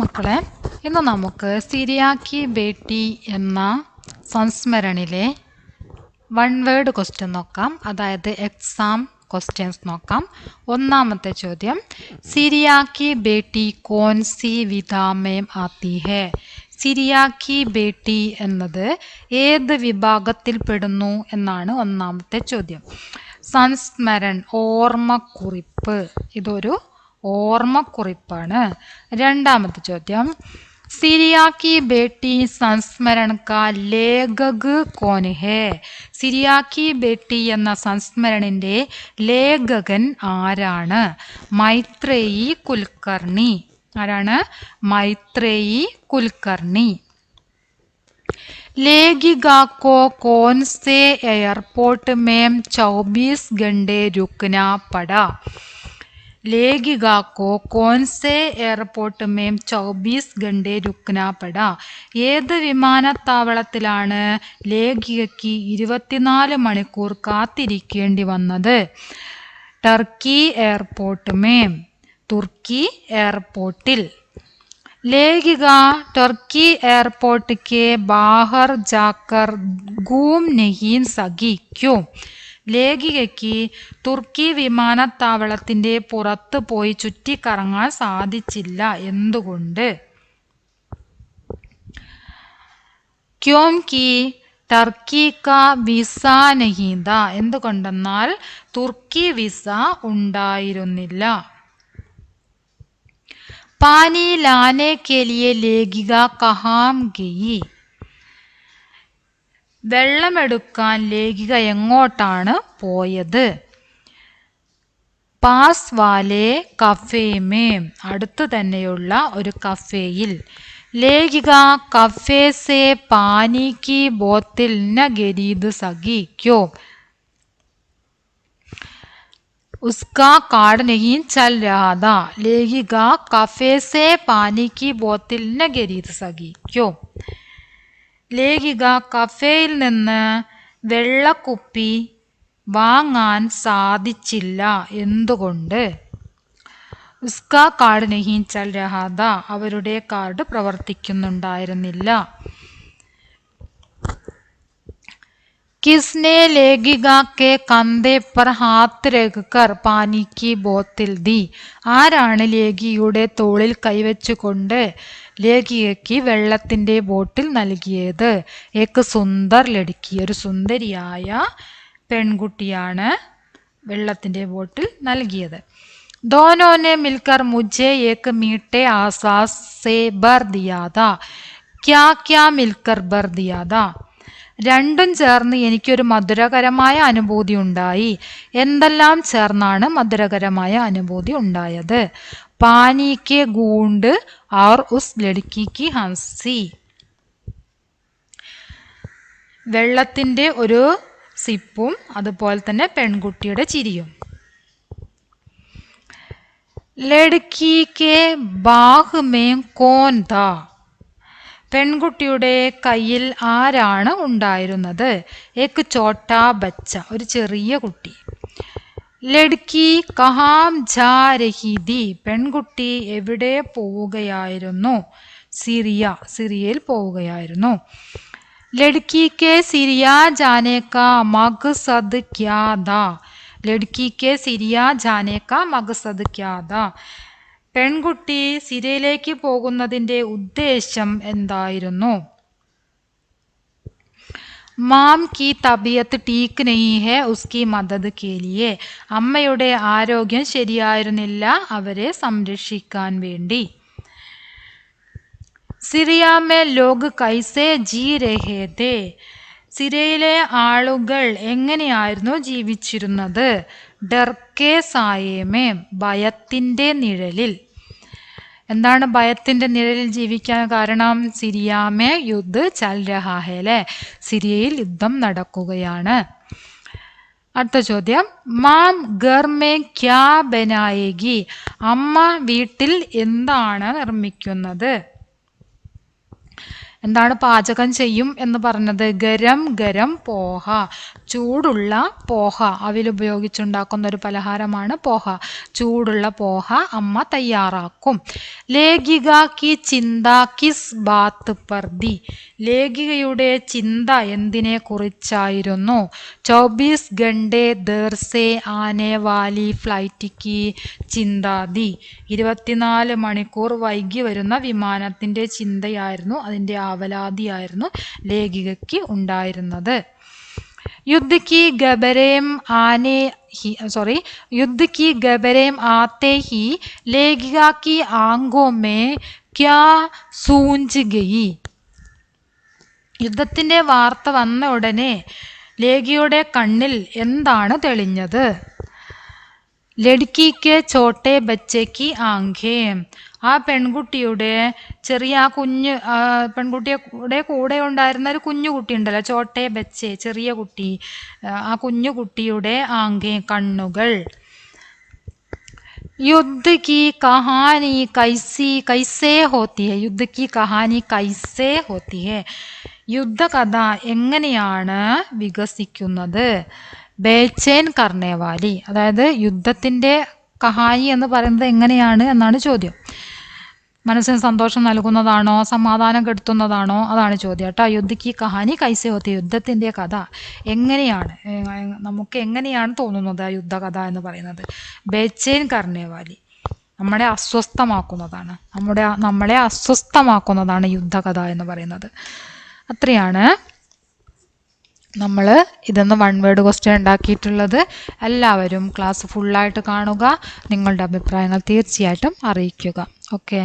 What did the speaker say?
മക്കളെ, ഇന്ന് നമുക്ക് സിരിയ കി ബേട്ടി എന്ന സംസ്മരണിലെ വൺ വേർഡ് ക്വസ്റ്റ്യൻ നോക്കാം. അതായത് എക്സാം ക്വസ്റ്റ്യൻസ് നോക്കാം. ഒന്നാമത്തെ ചോദ്യം, സിരിയ കി ബേട്ടി കോൻ സി വിധാ മേം ആത്തി ഹെ? സിരിയ കി ബേട്ടി എന്നത് ഏത് വിഭാഗത്തിൽ പെടുന്നു എന്നാണ് ഒന്നാമത്തെ ചോദ്യം. സംസ്മരൺ, ഓർമ്മക്കുറിപ്പ്, ഇതൊരു ഓർമ്മക്കുറിപ്പാണ്. രണ്ടാമത്തെ ചോദ്യം, സിരിയ കി ബേട്ടി സംസ്മരൺ കാ ലേഖക് കോൻ ഹെ? സിരിയ കി ബേട്ടി എന്ന സംസ്മരണിന്റെ ലേഖകൻ ആരാണ്? മൈത്രേയി കുൽക്കർണി. ആരാണ്? മൈത്രേയി കുൽക്കർണി. लेखिका को कौन से एयरपोर्ट में 24 घंटे रुकना पड़ा? लेखिका को कौन से एयरपोर्ट में 24 घंटे रुकना पड़ा? ഏത് വിമാനത്താവളത്തിലാണ് ലേഖികയ്ക്ക് 24 മണിക്കൂർ കാത്തിരിക്കേണ്ടി വന്നത്? ടർക്കി എയർപോർട്ട് മേം, തുർക്കി എയർപോർട്ടിൽ. लेखिका टर्की एयरपोर्ट के बाहर जाकर घूम नहीं सकी क्यों? ലേഖികയ്ക്ക് തുർക്കി വിമാനത്താവളത്തിന്റെ പുറത്ത് പോയി ചുറ്റിക്കറങ്ങാൻ സാധിച്ചില്ല, എന്തുകൊണ്ട്? ക്യോംകി ടർക്കി കാ വിസ നഹീ താ. എന്തുകൊണ്ടെന്നാൽ തുർക്കി വിസ ഉണ്ടായിരുന്നില്ല. पानी लाने के लिए लेखिका कहाँ गई? വെള്ളമെടുക്കാൻ ലേഖിക എങ്ങോട്ടാണ് പോയത്? പാസ് വാലെ കഫേ മേം, അടുത്ത് തന്നെയുള്ള ഒരു കഫേയിൽ. ലേഖിക കഫേ സേ പാനി കി ബോത്തിൽ ന ഖരീദ് സകി ക്യോ? उसका कार्ड नहीं चल रहा था. लेखिका कफे से पानी की बोतल न खरीद सकी क्यों? ലേഖിക കഫേയിൽ നിന്ന് വെള്ളക്കുപ്പി വാങ്ങാൻ സാധിച്ചില്ല, എന്തുകൊണ്ട്? ഉസ്കാ കാർഡ് നഹീ ചൽ രഹാ താ, അവരുടെ കാർഡ് പ്രവർത്തിക്കുന്നുണ്ടായിരുന്നില്ല. किसने लेखिका के कंधे पर हाथ रखकर पानी की बोतल दी? ആരാണ് ലേഖികയുടെ തോളിൽ കൈവച്ചുകൊണ്ട് ലേഖികയ്ക്ക് വെള്ളത്തിന്റെ ബോട്ടിൽ നൽകിയത്? ഏക്ക് സുന്ദർ ലടുക്കി, ഒരു സുന്ദരിയായ പെൺകുട്ടിയാണ് വെള്ളത്തിന്റെ ബോട്ടിൽ നൽകിയത്. दोनों ने मिलकर मुझे एक मीठे आसास से भर दिया था. क्या क्या मिलकर भर दिया था? രണ്ടും ചേർന്ന് എനിക്കൊരു മധുരകരമായ അനുഭൂതി ഉണ്ടായി. എന്തെല്ലാം ചേർന്നാണ് മധുരകരമായ അനുഭൂതി ഉണ്ടായത്? പാനി കെ ഗൂണ്ട് और उस लड़की की हंसी. വെള്ളത്തിന്റെ ഒരു സിപ്പും അതുപോലെ തന്നെ പെൺകുട്ടിയുടെ ചിരിയും. ലഡ്കി കെ ബാഹ് മേം കോൻ താ? പെൺകുട്ടിയുടെ കയ്യിൽ ആരാണ് ഉണ്ടായിരുന്നത്? ഏക് ചോട്ടാ ബച്ച, ഒരു ചെറിയ കുട്ടി. ലഡ്കി കഹാം ജാ രഹി തി? പെൺകുട്ടി എവിടെ പോവുകയായിരുന്നു? സിറിയ, സിറിയയിൽ പോവുകയായിരുന്നു. ലഡ്കി കെ സിറിയ ജാനെ കാ മഖ്സദ് ക്യാ താ? ലഡ്കി കെ സിറിയ ജാനെ കാ മഖ്സദ് ക്യാ താ? പെൺകുട്ടി സിറിയയിലേക്ക് പോകുന്നതിന്റെ ഉദ്ദേശം എന്തായിരുന്നു? മാം കി തബിയത്ത് ടീക്ക് നഹീ ഹെ ഉസ്കി മദദ് കെ ലിയെ. അമ്മയുടെ ആരോഗ്യം ശരിയായിരുന്നില്ല, അവരെ സംരക്ഷിക്കാൻ വേണ്ടി. സിറിയ മേ ലോഗ് കൈസേ ജീ രഹേ ഥേ? സിറിയയിലെ ആളുകൾ എങ്ങനെയായിരുന്നു ജീവിച്ചിരുന്നത്? ഡർ കെ സായേ മേം, ഭയത്തിന്റെ നിഴലിൽ. എന്താണ് ഭയത്തിന്റെ നിഴലിൽ ജീവിക്കാൻ കാരണം? സിരിയാമേ യുദ്ധ ചൽ രഹാ ഹെ ലെ, സിറിയയിൽ യുദ്ധം നടക്കുകയാണ്. അടുത്ത ചോദ്യം, മാം ഘർ മേ ക്യാ ബനായേഗി? അമ്മ വീട്ടിൽ എന്താണ് നിർമ്മിക്കുന്നത്? എന്താണ് പാചകം ചെയ്യും എന്ന് പറഞ്ഞത്? ഗരം ഗരം പോഹ, ചൂടുള്ള പോഹ. അവിൽ ഉപയോഗിച്ചുണ്ടാക്കുന്ന ഒരു പലഹാരമാണ് പോഹ. ചൂടുള്ള പോഹ അമ്മ തയ്യാറാക്കും. ലേഖിക കി ചിന്ത കിസ് ബാത്ത് പർ ദി. ലേഖികയുടെ ചിന്ത എന്തിനെ കുറിച്ചായിരുന്നു? 24 ഘണ്ടെ ദേർ സേ ആനെ വാലി ഫ്ലൈറ്റ് കി ചിന്ത ദി. 24 മണിക്കൂർ വൈകി വരുന്ന വിമാനത്തിന്റെ ചിന്തയായിരുന്നു, അതിന്റെ ആവലാതിയായിരുന്നു ലേഖികയ്ക്ക് ഉണ്ടായിരുന്നത്. युद्ध की खबरें आते ही लेखिका की आंखों में क्या सूझ गई? യുദ്ധത്തിന്റെ വാർത്ത വന്ന ഉടനെ ലേഖിയുടെ കണ്ണിൽ എന്താണ് തെളിഞ്ഞത്? ലഡ്കിക്ക് ചോട്ടെ ബച്ചയ്ക്ക് ആംഖേ. ആ പെൺകുട്ടിയുടെ ചെറിയ പെൺകുട്ടിയുടെ കൂടെ ഉണ്ടായിരുന്ന ഒരു കുഞ്ഞു കുട്ടി ഉണ്ടല്ലോ, ചോട്ടെ ബച്ചെ, ചെറിയ കുട്ടി. ആ കുഞ്ഞു കുട്ടിയുടെ ആംഖേ, കണ്ണുകൾ. യുദ്ധ की कहानी कैसे होती है? युद्ध की कहानी कैसे होती है? യുദ്ധകഥ എങ്ങനെയാണ് വികസിക്കുന്നത്? ബേച്ചേൻ കർണേവാലി. അതായത് യുദ്ധത്തിന്റെ കഹാനി എന്ന് പറയുന്നത് എങ്ങനെയാണ് എന്നാണ് ചോദ്യം. മനസ്സിന് സന്തോഷം നൽകുന്നതാണോ, സമാധാനം കെടുത്തുന്നതാണോ? അതാണ് ചോദ്യം കേട്ടോ. യുദ്ധക്ക് കഹാനി കൈസേ ഹോത്തി. യുദ്ധത്തിന്റെ കഥ എങ്ങനെയാണ്, നമുക്ക് എങ്ങനെയാണ് തോന്നുന്നത് ആ യുദ്ധകഥ എന്ന് പറയുന്നത്? ബേച്ചേൻ കർണേവാലി, നമ്മളെ അസ്വസ്ഥമാക്കുന്നതാണ്. നമ്മളെ അസ്വസ്ഥമാക്കുന്നതാണ് യുദ്ധകഥ എന്ന് പറയുന്നത്. അത്രയാണ് നമ്മൾ ഇതൊന്ന് 1 വേർഡ് ക്വസ്റ്റ്യൻ ഉണ്ടാക്കിയിട്ടുള്ളത്. എല്ലാവരും ക്ലാസ് ഫുള്ളായിട്ട് കാണുക. നിങ്ങളുടെ അഭിപ്രായങ്ങൾ തീർച്ചയായിട്ടും അറിയിക്കുക. ഓക്കെ.